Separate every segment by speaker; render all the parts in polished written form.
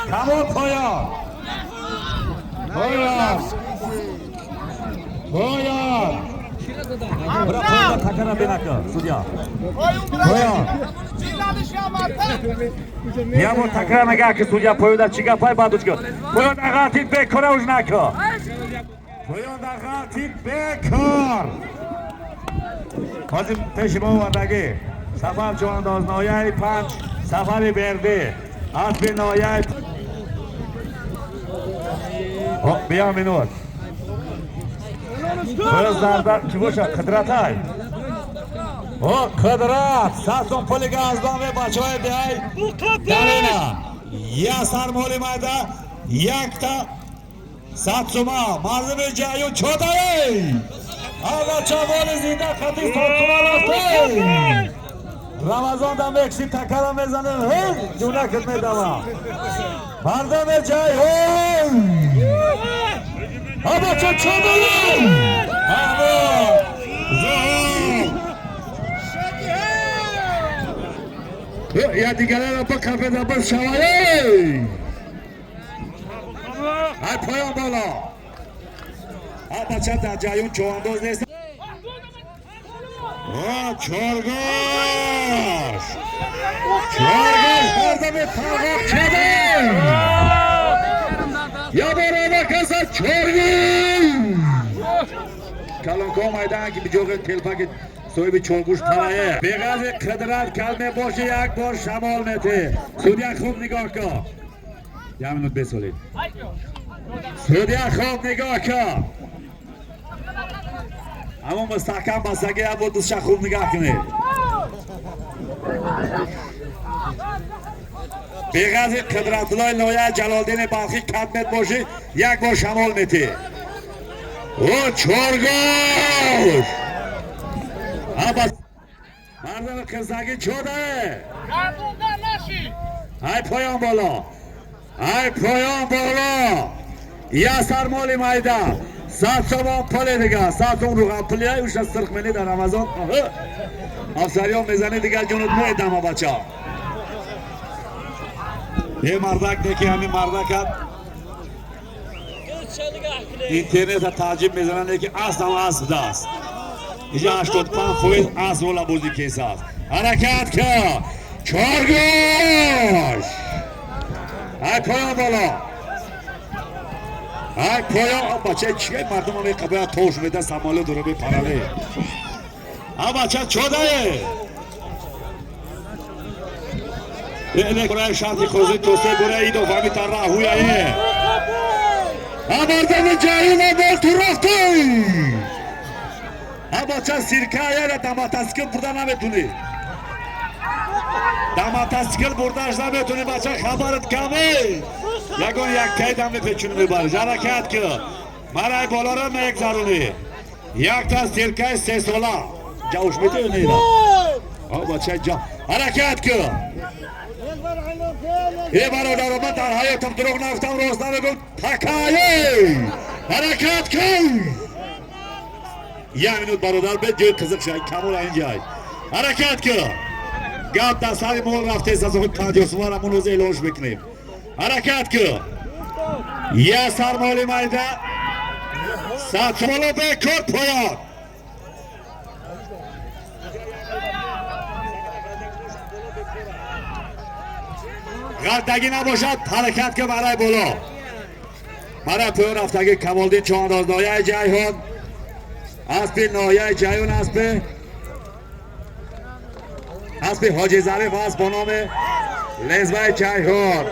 Speaker 1: Kamol poyon. Poyon. Poyon. Bırak poyonda takara benakı. Sudya. Poyon. Ya bu takara mega ki sudya poyonda çıga pay baduçka. Poyonda gatit bekora uznakı. Poyonda gatit bekor. Hozir Peshimovodagi safar jondoz noyay panch safari berdi. Asbi noyay. Hop bir minut. Gözlerden kim o'sha Qidratay. O Qidrat, Sason Poligazdan ve Bachoyevday. Dalina. Yasar Molimada yakta Satsuma Mazlum Jayun Chodai. Aga Chavoli Zida Khatis Satsuma. Ramazondan Meksi takara mezanı. Juna khidmat davam. Mazlum Jayun. Ama Chodai. Ama ya diğerler apa kafede bas şavayı. Ay poyon bola. Apa çata Jayun çoğandoz neyse. Çorgoş. Çorgoş burada bir parmak çadı. Ya bana kasa Çorgoş. Kalonko maydan gibi jo'ga telpaki so'yib cho'lgush paraya. Beg'azi Qidrat kalme boshi yak bor shamol meti. Sudya xo'p nigoh ko. Ya minut beso'ling. Sudya xo'p nigoh ko. Ammo mustahkam basaga ham bu dusha xo'p nigoh kuni. Beg'azi Qidratulloh Noya Jaloliddin Balxiy kalme boshi yak bor shamol meti. O Çorgoş! Abas! Mardana kızdaki Çoday! Ay poyon bola! Ay poyon bola! Yasar Moli mayda! Satsomon poli diga! Satsom ruğan piliya uşa sırk meni da Ramazon! Afsariyon mezani diga junutmu edama bacha! Ye mardak deki hami mardakat! İnternete tacib mezanan ki aslan asdas. İşte 85% az ola bozdu kesaz. Hareket ka. Çorgoş. Ay poyon bola. Ay poyon. Bacha çiğ mardum ve kabaya toş meda samole duru bir paralı. Ha bacha çoday. Ele buraya şartı kozu tose buraya ido vami tarra huyaye. Amardamı Jayun'a bol turaktı. Abacha sirkaya da damataskil buradan ametuni. Damataskil buradan ametuni bacha xabarit kami. Yagon yaktay damni pechuni mibariz. Harakat ki. Maray bolara mek zaruni. Yakta sirkay sesola. Javuş meti öneyla. Abacha ja. Harakat ki. Barodarıma dar hayatım duruk naftam rozları gül takayı. Hareket kıl. Ya minut barodar be diyor kızık şey kamul ayıncay. Hareket kıl. Gapta sari mol rafte sazı kadyosu var amun oze ilonş bekleyim. Hareket kıl. Ya sarmali mayda. Saçmalı be kört poyan. G'aldagi naboshat harakatga baray bo'lo. Mana to'g'ri haftaga Kamoliddin Cho'ndoz Noyay Jayhun. Asbi Noyay Jayhun asbi. Asbi Hoji Zarif asbi nome Lezbay Jayhun.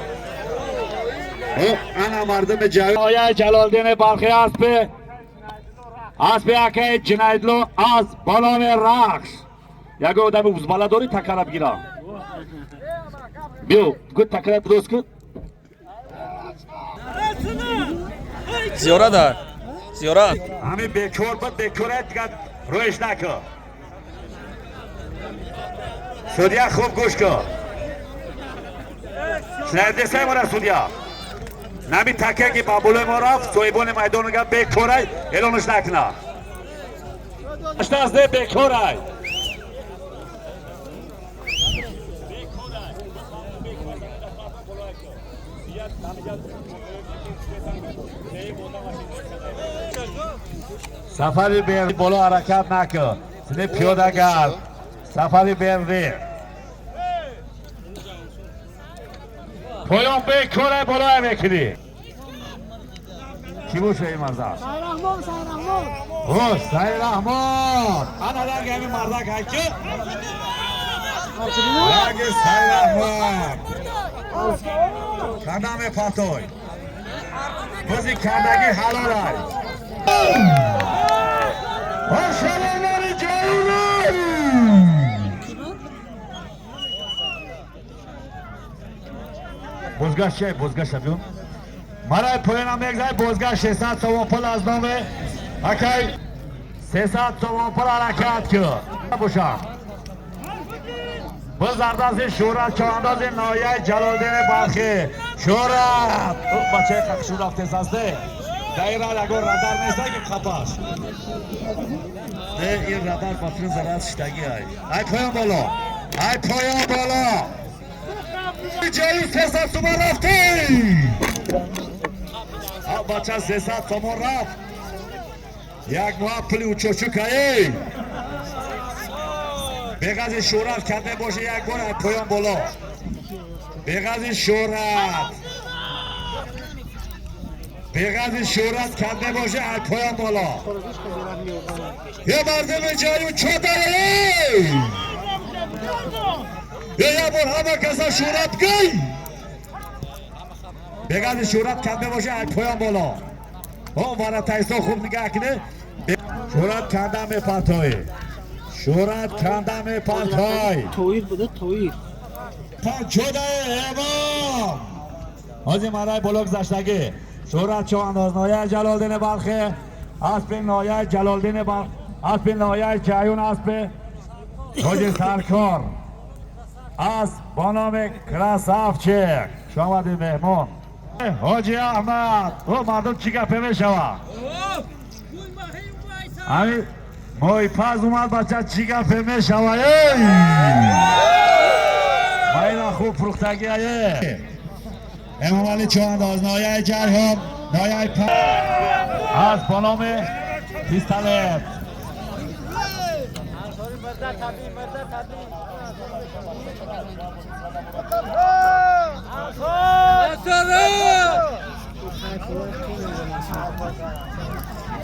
Speaker 1: Hop ana mardum Jayhun. Noyay Jaloliddin Balxiy asbi. Asbi akay Junaydlo az bolome raqs. Yago odam uzbaladori takarab giram. Biu, gut takrat durust kut.
Speaker 2: Ziyorat. Ziyorat.
Speaker 1: Hami bekor ba bekorat gat roish nako. Sudya خوب گوش کن. شنیده سای مرا سودیا. نمی تکه که بابولوی مرا سویبون میدانو گه بکورای الانش نکنه. اشتازده بکورای. Safari berdi bola harakat nakı. Size piyodagar. Safari berdi. Poyon Bey kore bola vekili. Kim bu şey Marzar?
Speaker 2: Sayrahmon, Sayrahmon.
Speaker 1: O Sayrahmon. Anadan gelmiş Marzar kaçı. Lagi Sayrahmon. Kandame patoy. Bizi kandagi halolay. Hoşçakalın canım. Bozgaş yapıyorum. Maray poyana megzay bozgaş 600 so'm pul az nome. Akay 600 so'm pul harakat ki. Boşa. Biz ardazı Şurat çağındazı Noyay Jaloliddin Balxi. Şurat. Bachey qaqshu rafte sazde. Daira agar radar nesta ki qapash. این رادار پاترین زرد شدگی ای پایان بالا ای پایان بالا جایی 300 تومان رفتی بچه 300 تومان رفت یک ماه پلی و چوچوکایی بغض شورت کرده باشه یک بار ای پایان بالا بغض شورت کرده باشه ای پایان بالا یه مردم جایی چطوره یه بار همه کسا شورت گی بغض شورت کرده باشه ای پایان بالا وارا تایستا خوب نگاه کنه شورت کندم پرتای شورت کندم پرتای
Speaker 2: تویر بوده تویر
Speaker 1: پنچوده امام حاجی مرای بلوک زشتگی شورت چوانداز نایه جلالدین بلخی اسب نایه جلالدین بلخی اسب نایه جایون اسب حاجی سرکار اسب با نام کراسافچک شما دی مهمون حاجی احمد او مردم چی گپه میشوه همین محیپز اومد بچه چی گپه میشوه ماینا خوب فروختگی هایه امام علی چوانداز نایه جرهم نایه پا از با نام پیستالت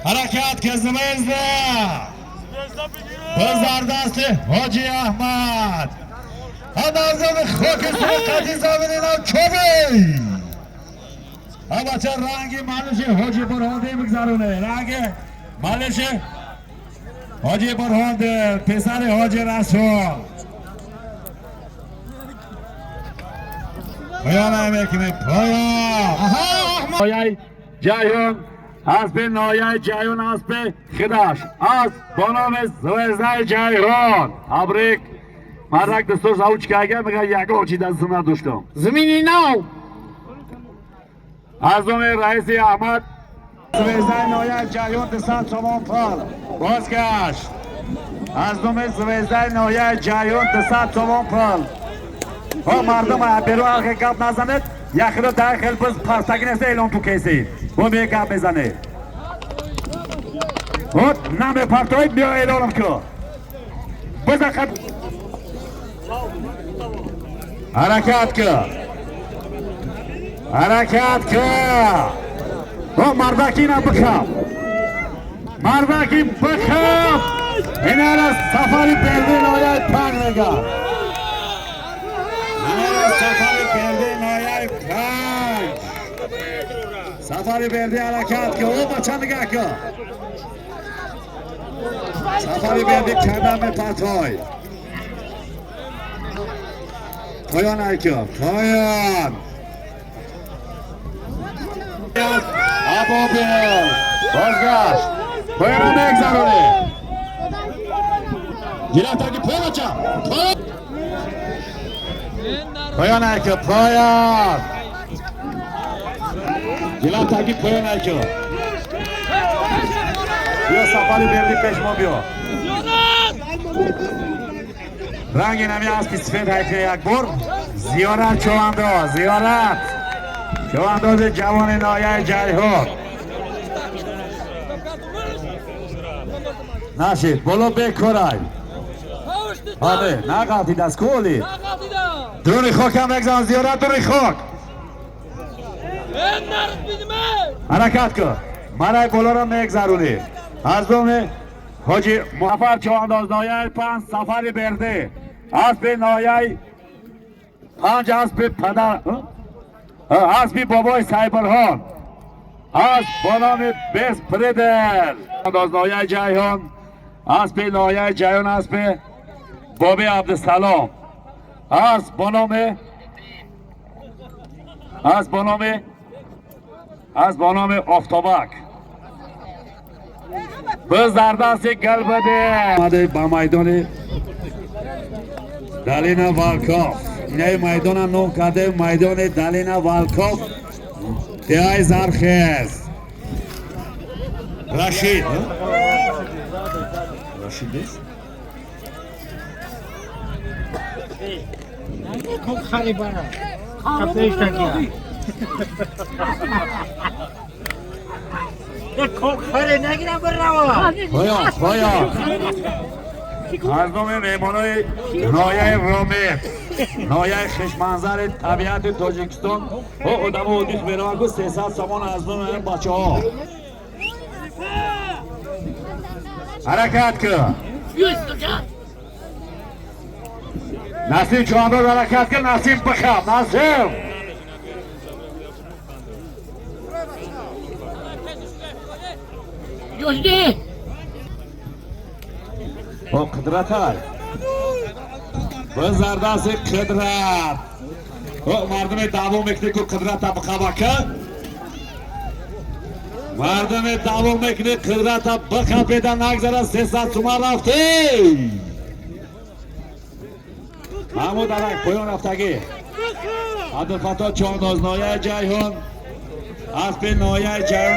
Speaker 1: حرکت که زمزده بزر دست حاجی احمد همارزم خاکستان قدی زمینین هم چوبی بچه رنگی مالش حاجی برهانده بگذارونه رنگی مالش حاجی برهانده پسر حاجی رسول پایان همه کمی پایان نایه جایون اسب نایه جایون اسب خداش اسب با نام زوزده جایون ابریک مرک دستور زاوچ که اگر میگه یک آچی دستم نداشتم زمینی نو از دوم رئیس احمد زوزده نایه جایون 200 تومان پول بازگشت از دوم زوزده نایه جایون 200 تومان پول ها مردم برو آخه گپ نزنید یخی رو داخل بز پرستگی نسته اعلام تو کسی با میگه گپ بزنه نمه پرتوی بیا اعلام که بزن حرکت که مردکی نبکم مردکی بکم این از سفری بلدی نایه پنگ نگه سفری بردی حرکت که او بچه نگه که سفری بردی کردم به پتای پایان ایکه پایان ابابیل بازگشت پایان هم اگذرونه گیره تاکی پایان بچه پایان ایکه پایان گیلم تاکی پایان ایکه بیا سفری بردی پیش ما بیا رنگی نمی از که سفید حیفه یک بر زیارت چوانده زیارت شوانداز جوان نایه جیهون نشید بولو بکرای آده نقاطی دست کولی دونی خوک هم بگذان زیارت دونی خوک حرکت کن مرای بولو را میگذرونی از دومه حاجی سفر چوانداز نایه 5 سفری برده اسب نایه 5 اسب پدر اسب بابای سایبرهان اسب با نام بیس پریدر چوانداز نایه جیهون اسب نایه جیهون اسب بابی عبدالسلام اسب با نام افتابک بز در دست گل بده آمده با میدان دلینا والکوف اینه میدان هم نام کرده میدان دلینا والکوف دیای زرخیز رشید است؟
Speaker 2: खूब खाली बना कपड़े टकिया ये खूब खाली नहीं ना कर रहा
Speaker 1: پایان مردم مهمانای نایه رومه نایه خشمنظر طبیعت تاجیکستان و آدم و دیخ برای که 300 سامان از دون بچه ها حرکت کن نسیم چوانداز حرکت کن نسیم بخم نسیم
Speaker 2: جوشی
Speaker 1: با قدرت های بزر دست قدرت مردم دعوا میکنه که قدرت بخواه مردم دعوا میکنه قدرت بخواه پیدا نگذاره 300 تومان رفته محمود عرق پایان رفتگی عبدالفتاح چوانداز نایه جیهون اسب نایه جیهون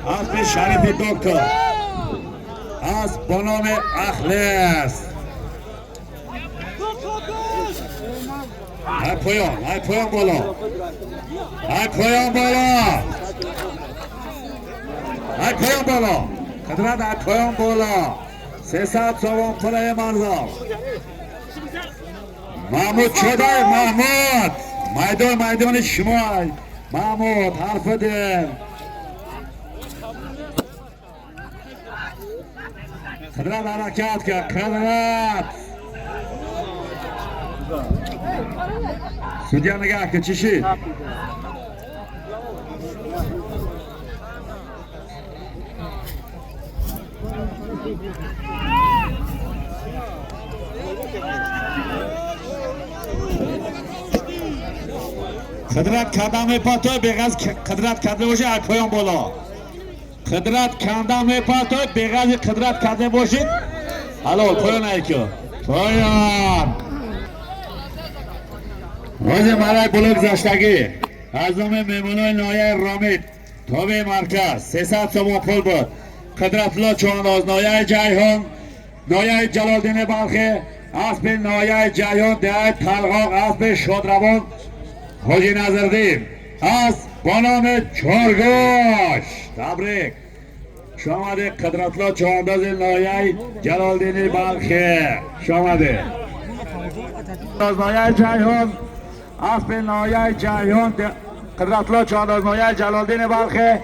Speaker 1: اسب شریف دکتر اسب با نام اخلاص های پایان بالا قدرت های پایان بالا 300 سوان پره مرزا محمود چودای محمود میدان شما محمود حرف ده قدرت حرکت کرد قدرت سودیا نگاه که چی شید قدرت کندم پاتو بغاز قدرت کرده باشه از پایان بالا قدرت کندم پاتو بغاز قدرت کرده باشید حلال پایان ایکو پایان روز مرای بلوک زشتگی از نام میمونای نایه رامید تابع مرکز 300 سوم پول بود قدرت لا چوانداز نایه جیهون نایه جلالدین بلخی اسب نایه جیهون ده تلغاق اسب شادروان حاجی نظردین از با نام چارگاش تبریک شامده قدرتلا چوانداز نایه جلالدین بلخی شامده نایه جیهون اسب نایه جیهون قدرتلا چوانداز نایه جلالدین بلخی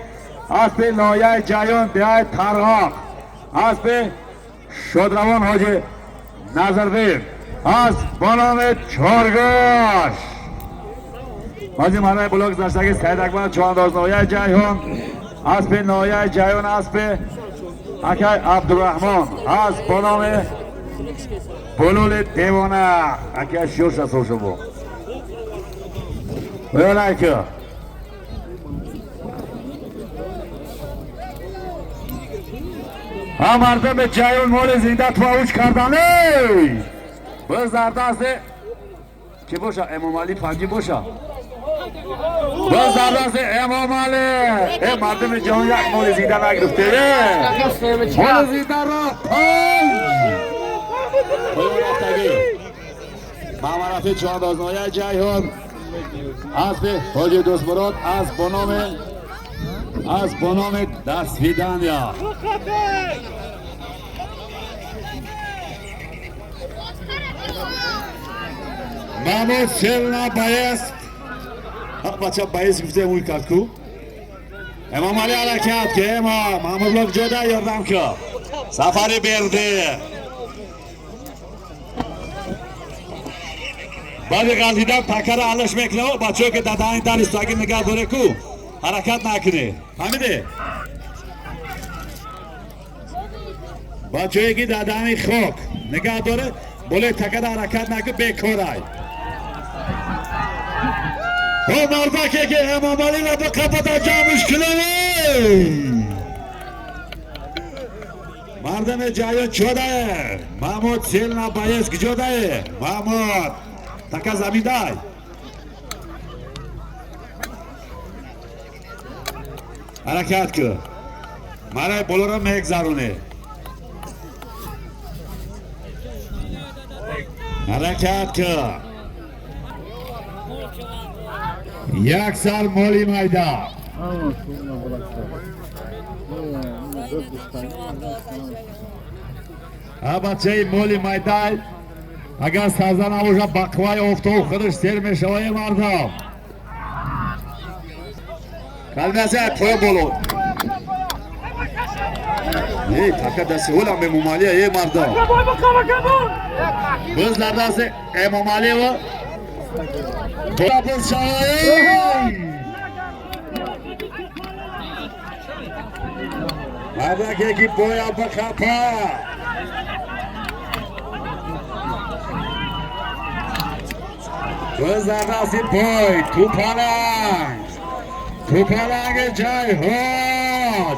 Speaker 1: اسب نایه جیهون ده تلغاق اسب شادروان حاجی نظردین از با نام چارگاش حاجی مرای بلوک زشتگی سید اکبر چوانداز نایه جیهون اسب نایه جیهون اسب اکی عبدالرحمن از با نام بلول دیوانه اکی شورش از روشو بو بیان ایکو هم مردم جیهون مول زنده توش کردنه بزر دست کی باشه امام علی پنجی باشه بزر دست امام علی ای مردم جهان یک مول زنده نگرفته مول زنده را پنج محمد رفیع چوانداز نایه جیهون اسب حاجی دوست مراد از بنام دستویدانیا. محمود سلنا بایست بچه بایست گفته موی کرد کو امام علی حرکت که امام محمود لوگ جدا یاردم که سفری برده بعدی غلطیدم تکر علش میکنه بچه که دادانی دانستاگی نگاه داره کو حرکت نکنه فهمیده بچه که دادانی خوک نگاه داره بوله تکر حرکت نکنه بیکارای و مرده که امام علی را به کپتا جامش کنه مردم جایون چوده محمود سیلنا بایست گجوده محمود تکا زمین دای حرکت که مرای بلو را میگذرونه حرکت که یک سال مولی مایدا بچه مولی مایدای اگر سازه نباشه بقوای افتو خودش سر میشه های مردم کلمه پای بولو ای تاکه دستی هولم به ممالیه ای مردم بز لردست امام علی و بز شایی مرده که بایا بخپا بز لردستی پای تو پلنگ جای هون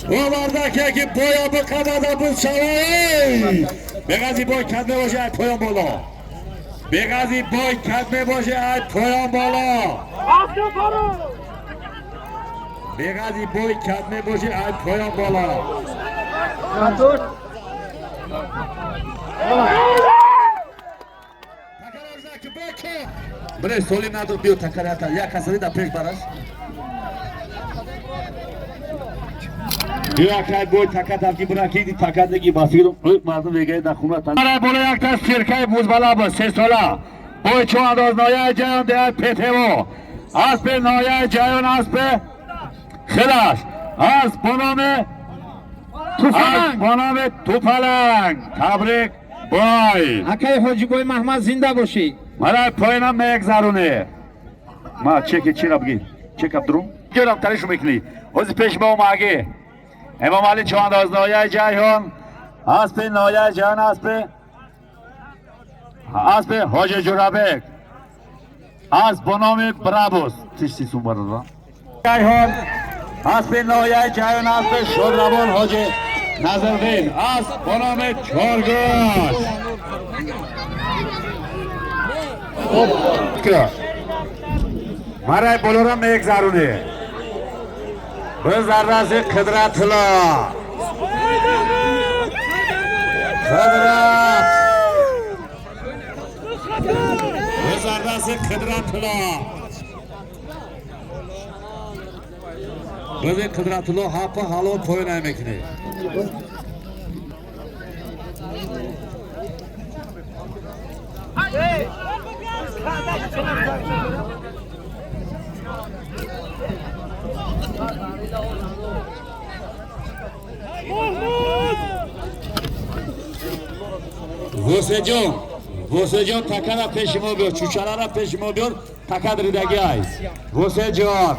Speaker 1: و مرده که بایا بخپا بز شایی بگذی بای کدمه باشه ای پایان بالا بگذی بای کدمه باشه ای پایان بالا بگذی بای کدمه باشه ای پایان بالا بره سولی ندار بیو تکریتا یک کسری در پیش براش بیو اکای بوی تکت هم که برا که دی تکت نگی باسیرم مردم دیگه در خونه تن برای بوله یک تست شرکه بوزبالا با 3 ساله بوی چون انداز نایه جایان دیگر پیتهو از به نایه جایان از به خلاش از بنام توپلنگ تبریک بای
Speaker 2: اکای حاجی گوی محمد زنده باشی
Speaker 1: مرای پایینم میگذرونه ما چی را بگی چک درون گرم تریشو میکنی از پیش با ماگه امام علی چوند از نایه جایان از به نایه جایان از به حاج جرابک از بنام برابوس تشتی سون برده جایان از به نایه جایان از به شدربان حاج نظردین از بنام چارگاش مرای بلو را میگذرونه به زردست قدرتلا قدرت به زردست قدرتلا به قدرتلا حپا حالا پای نمیکنه واسه جان تکر پیش ما بیار چوچاله را پیش ما بیار تکر ریدگی های واسه جان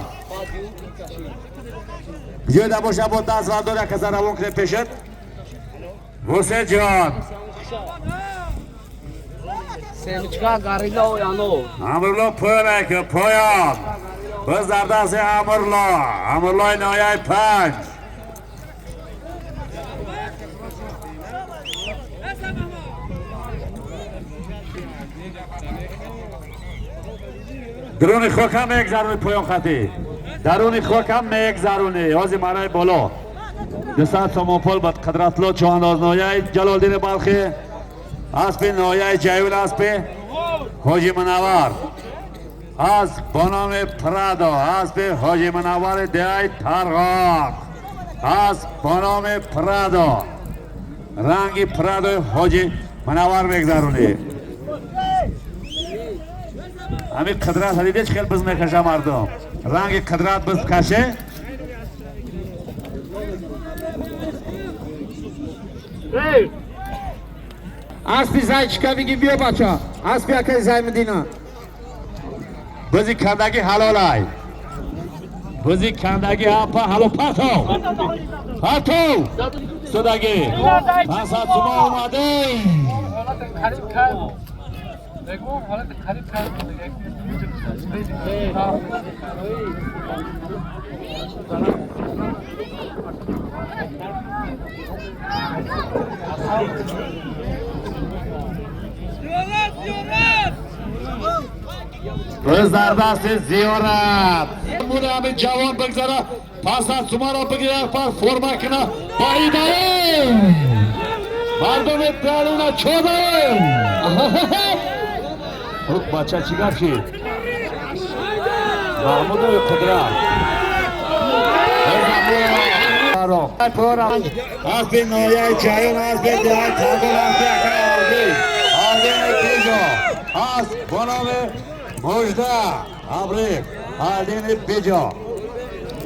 Speaker 1: بیاده باشه با دست ورداره که روان کنه پیشت واسه جان
Speaker 2: سیمچکا گاریلا و یانو
Speaker 1: امرلا پایانه که پایان بز در دست امرلا نایه 5 درون خوک هم میگذرونه پایان خطی درون خوک هم میگذرونه آزی مرای بالا 200 سامان پول بد قدرتلا چوند از نایه جلالدین بلخی اسب نایه جایون اسب حاجی منور از بنام پرادو از به حاجی منور دیای ترغاب از بنام پرادو رنگی پرادو حاجی منور میگذرونی همین قدرت هدیده چه خیلی بز میکشه مردم رنگ قدرت بز کشه
Speaker 2: اسبی زایچکا میگی بیا بچه اسبی اکای زای مدینا
Speaker 1: بزی کندگی حلالای بزی کندگی هپا حلو پاتو پاتو سوداگی پاسا سما اومده روز در دست زیارت مونه همین جوان بگذاره پاسا سما را بگیره پر فرما کنه با ایداره مردم درونه چوده بچه چی گفت شید محمود قدرت از به نایه جایون از به دیای تابل از به اکر آردی بیجا از بنام مجده ابریق آردین بیجا